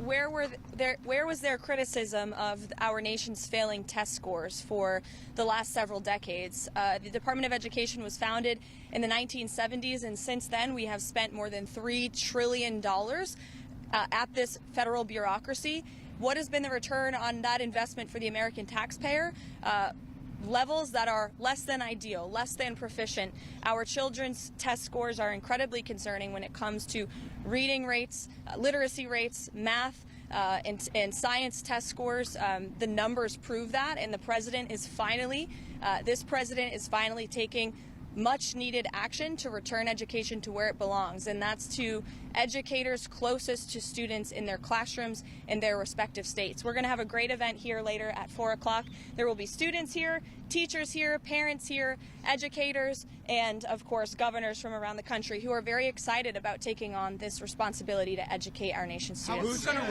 Where was their criticism of our nation's failing test scores for the last several decades? The Department of Education was founded in the 1970s, and since then we have spent more than $3 trillion at this federal bureaucracy. What has been the return on that investment for the American taxpayer? Levels that are less than ideal, less than proficient. Our children's test scores are incredibly concerning when it comes to reading rates, literacy rates, math, and science test scores. The numbers prove that, and this president is finally taking much needed action to return education to where it belongs, and that's to educators closest to students in their classrooms in their respective states. We're going to have a great event here later at 4 o'clock. There will be students here, teachers here, parents here, educators, and of course governors from around the country who are very excited about taking on this responsibility to educate our nation's students. Who's going to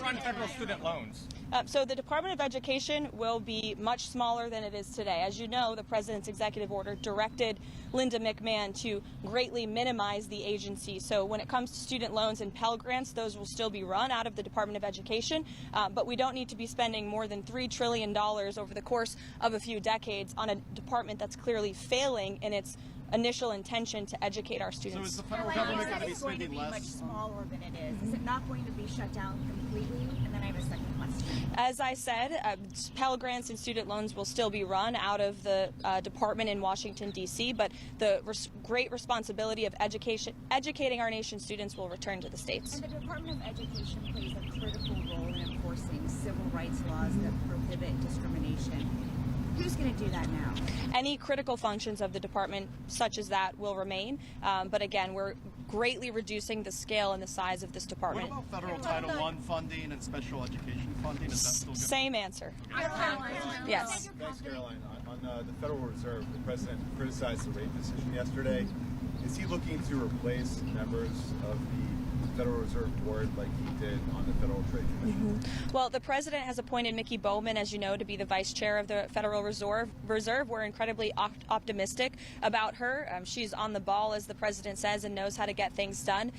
run federal student loans? So the Department of Education will be much smaller than it is today. As you know, the President's executive order directed Linda McMahon to greatly minimize the agency. So when it comes to student loans and Pell Grants, those will still be run out of the Department of Education, but we don't need to be spending more than $3 trillion over the course of a few decades on a department that's clearly failing in its initial intention to educate our students. So is the federal government going to be spending less? Much smaller than it is. Is it not going to be shut down completely? And then I have a second question. As I said, Pell Grants and student loans will still be run out of the department in Washington, D.C., but the great responsibility of educating our nation's students will return to the states. And the Department of Education plays a critical role in enforcing civil rights laws that prohibit discrimination. Who's going to do that now? Any critical functions of the department, such as that, will remain. But again, we're greatly reducing the scale and the size of this department. What about federal Title I funding and special education funding? Is that still good? Same answer. Yes. Thanks, Caroline. On the Federal Reserve, the president criticized the rate decision yesterday. Is he looking to replace members of the Federal Reserve Board like he did on the Federal Trade Commission? Well, the president has appointed Mickey Bowman, as you know, to be the vice chair of the Federal Reserve. We're incredibly optimistic about her. She's on the ball, as the president says, and knows how to get things done.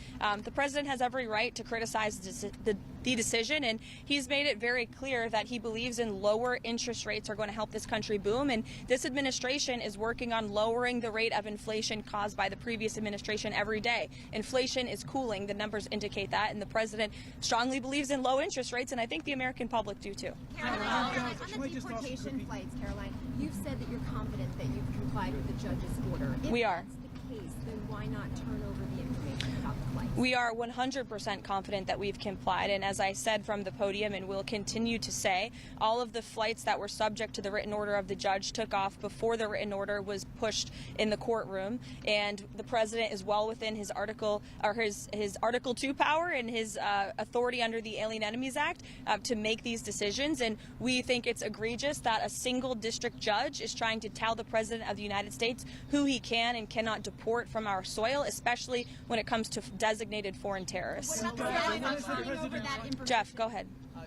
The president has every right to criticize the decision, and he's made it very clear that he believes in lower interest rates are going to help this country boom, and this administration is working on lowering the rate of inflation caused by the previous administration every day. Inflation is cooling. The numbers indicate that, and the president strongly believes in low interest rates, and I think the American public do too. Caroline, on the deportation flights, Caroline, you've said that you're confident that you've complied with the judge's order. We are. If that's the case, then why not turn over the information about the flights? We are 100% confident that we've complied, and as I said from the podium and will continue to say, all of the flights that were subject to the written order of the judge took off before the written order was pushed in the courtroom, and the president is well within his Article 2 power and his authority under the Alien Enemies Act to make these decisions, and we think it's egregious that a single district judge is trying to tell the president of the United States who he can and cannot deport from our soil, especially when it comes to designated foreign terrorists. Jeff, go ahead. The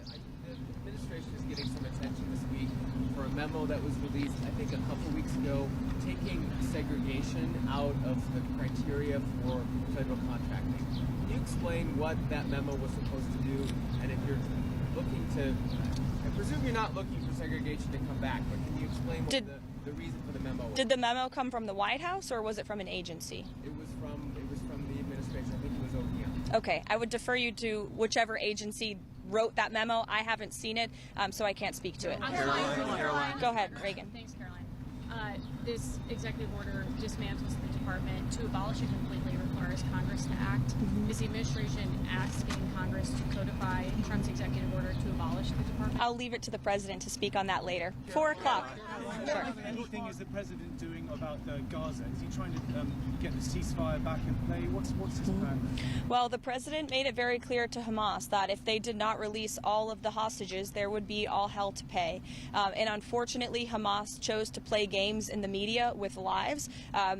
administration is getting some attention this week for a memo that was released, I think, a couple weeks ago, taking segregation out of the criteria for federal contracting. Can you explain what that memo was supposed to do? And if you're looking to, I presume you're not looking for segregation to come back, but can you explain what the reason for the memo was? Did the memo come from the White House, or was it from an agency? It was from the administration. I think it was OPM. Okay, I would defer you to whichever agency wrote that memo. I haven't seen it, so I can't speak to it. Caroline. Go ahead, Reagan. Thanks, Caroline. This executive order dismantles the department. To abolish it completely requires Congress to act. Is the administration asking Congress to codify Trump's executive order to abolish the department? I'll leave it to the president to speak on that later. 4 o'clock. Sure. Anything is the president doing about Gaza? Is he trying to get the ceasefire back in play? What's his plan? Well, the president made it very clear to Hamas that if they did not release all of the hostages, there would be all hell to pay. And unfortunately, Hamas chose to play games in the media with lives.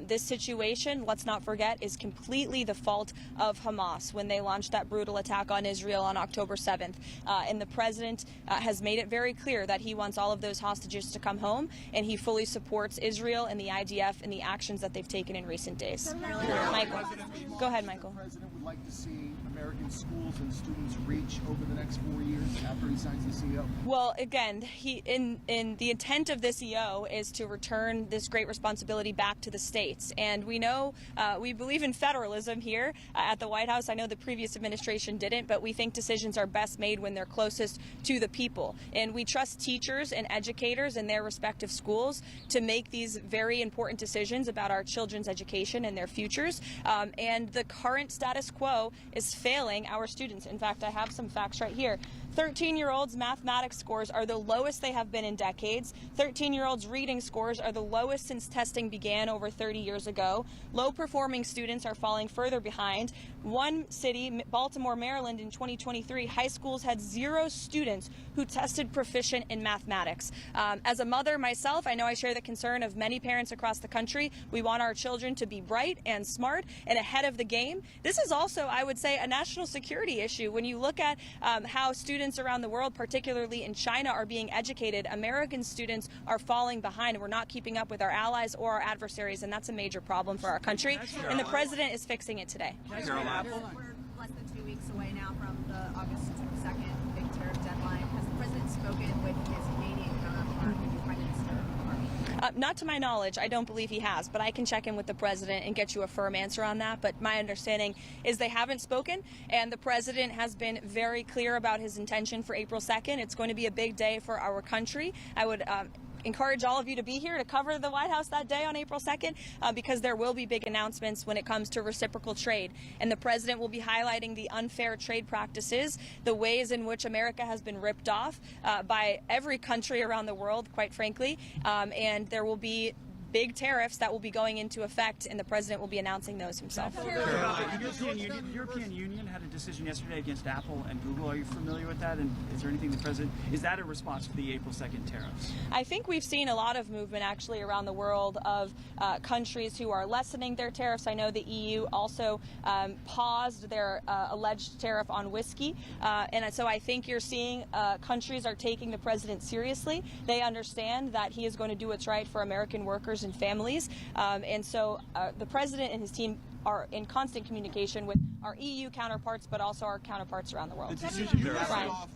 This situation, let's not forget, is completely the fault of Hamas when they launched that brutal attack on Israel on October 7th. And the president has made it very clear that he wants all of those hostages to come home. and he fully supports Israel and the IDF and the actions that they've taken in recent days. Michael. Go ahead, Michael. The president would like to see American schools and students reach over the next 4 years after he signs the EO? Well, again, in the intent of this EO is to return this great responsibility back to the states. And we know, we believe in federalism here at the White House. I know the previous administration didn't, but we think decisions are best made when they're closest to the people. And we trust teachers and educators in their respective schools to make these very important decisions about our children's education and their futures. And the current status quo is failing our students. In fact, I have some facts right here. 13-year-olds' mathematics scores are the lowest they have been in decades. 13-year-olds' reading scores are the lowest since testing began over 30 years ago. Low-performing students are falling further behind. One city, Baltimore, Maryland, in 2023, high schools had 0 students who tested proficient in mathematics. As a mother myself, I know I share the concern of many parents across the country. We want our children to be bright and smart and ahead of the game. This is also, I would say, a national security issue. When you look at how students around the world, particularly in China, are being educated, American students are falling behind. We're not keeping up with our allies or our adversaries, and that's a major problem for our country. And the president is fixing it today. We're less than 2 weeks away now from the August 2nd big tariff deadline. Has the president spoken with his Canadian counterpart, the Prime Minister? Not to my knowledge, I don't believe he has, but I can check in with the president and get you a firm answer on that. But my understanding is they haven't spoken, and the president has been very clear about his intention for April 2nd. It's going to be a big day for our country. I would encourage all of you to be here to cover the White House that day on April 2nd because there will be big announcements when it comes to reciprocal trade. And the president will be highlighting the unfair trade practices, the ways in which America has been ripped off by every country around the world, quite frankly. And there will be big tariffs that will be going into effect, and the president will be announcing those himself. The European Union had a decision yesterday against Apple and Google. Are you familiar with that? And is there anything the president, is that a response to the April 2nd tariffs? I think we've seen a lot of movement actually around the world of countries who are lessening their tariffs. I know the EU also paused their alleged tariff on whiskey. And so I think you're seeing countries are taking the president seriously. They understand that he is going to do what's right for American workers and families. And so the president and his team are in constant communication with our EU counterparts, but also our counterparts around the world. You listed off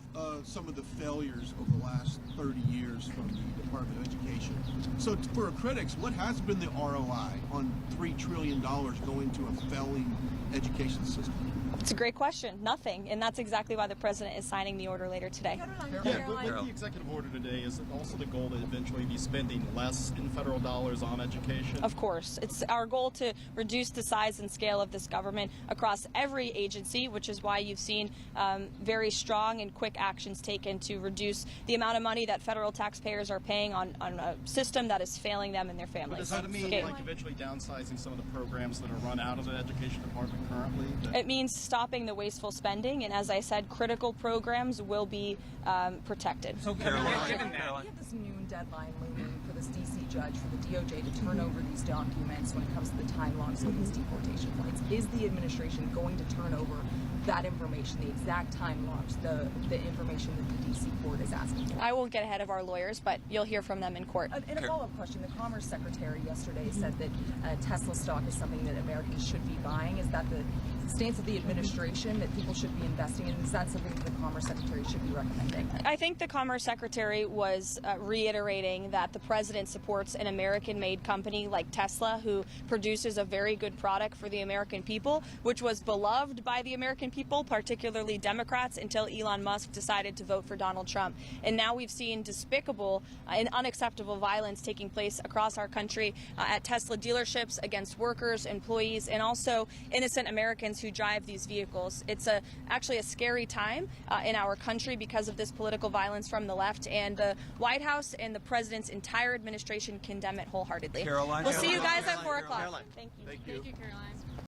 some of the failures over the last 30 years from the Department of Education. So for critics, what has been the ROI on $3 trillion going to a failing education system? It's a great question. Nothing. And that's exactly why the president is signing the order later today. With the executive order today, is it also the goal to eventually be spending less in federal dollars on education? Of course. It's our goal to reduce the size and scale of this government across every agency, which is why you've seen very strong and quick actions taken to reduce the amount of money that federal taxpayers are paying on a system that is failing them and their families. But does that mean like eventually downsizing some of the programs that are run out of the education department currently? It means stopping the wasteful spending, and as I said, critical programs will be protected. So Caroline, We have this noon deadline looming for this D.C. judge for the DOJ to turn over these documents when it comes to the time logs of these deportation flights. Is the administration going to turn over that information, the exact time logs, the information that the D.C. court is asking for? I won't get ahead of our lawyers, but you'll hear from them in court. And a follow-up question. The Commerce Secretary yesterday said that Tesla stock is something that Americans should be buying. Is that the stance of the administration, that people should be investing in? Is that something that the Commerce Secretary should be recommending? I think the Commerce Secretary was reiterating that the president supports an American-made company like Tesla, who produces a very good product for the American people, which was beloved by the American people, particularly Democrats, until Elon Musk decided to vote for Donald Trump. And now we've seen despicable and unacceptable violence taking place across our country at Tesla dealerships against workers, employees, and also innocent Americans who drive these vehicles. It's actually a scary time in our country because of this political violence from the left, and the White House and the president's entire administration condemn it wholeheartedly. Caroline. We'll see you guys at 4 o'clock. Caroline. Thank you. Thank you, Caroline.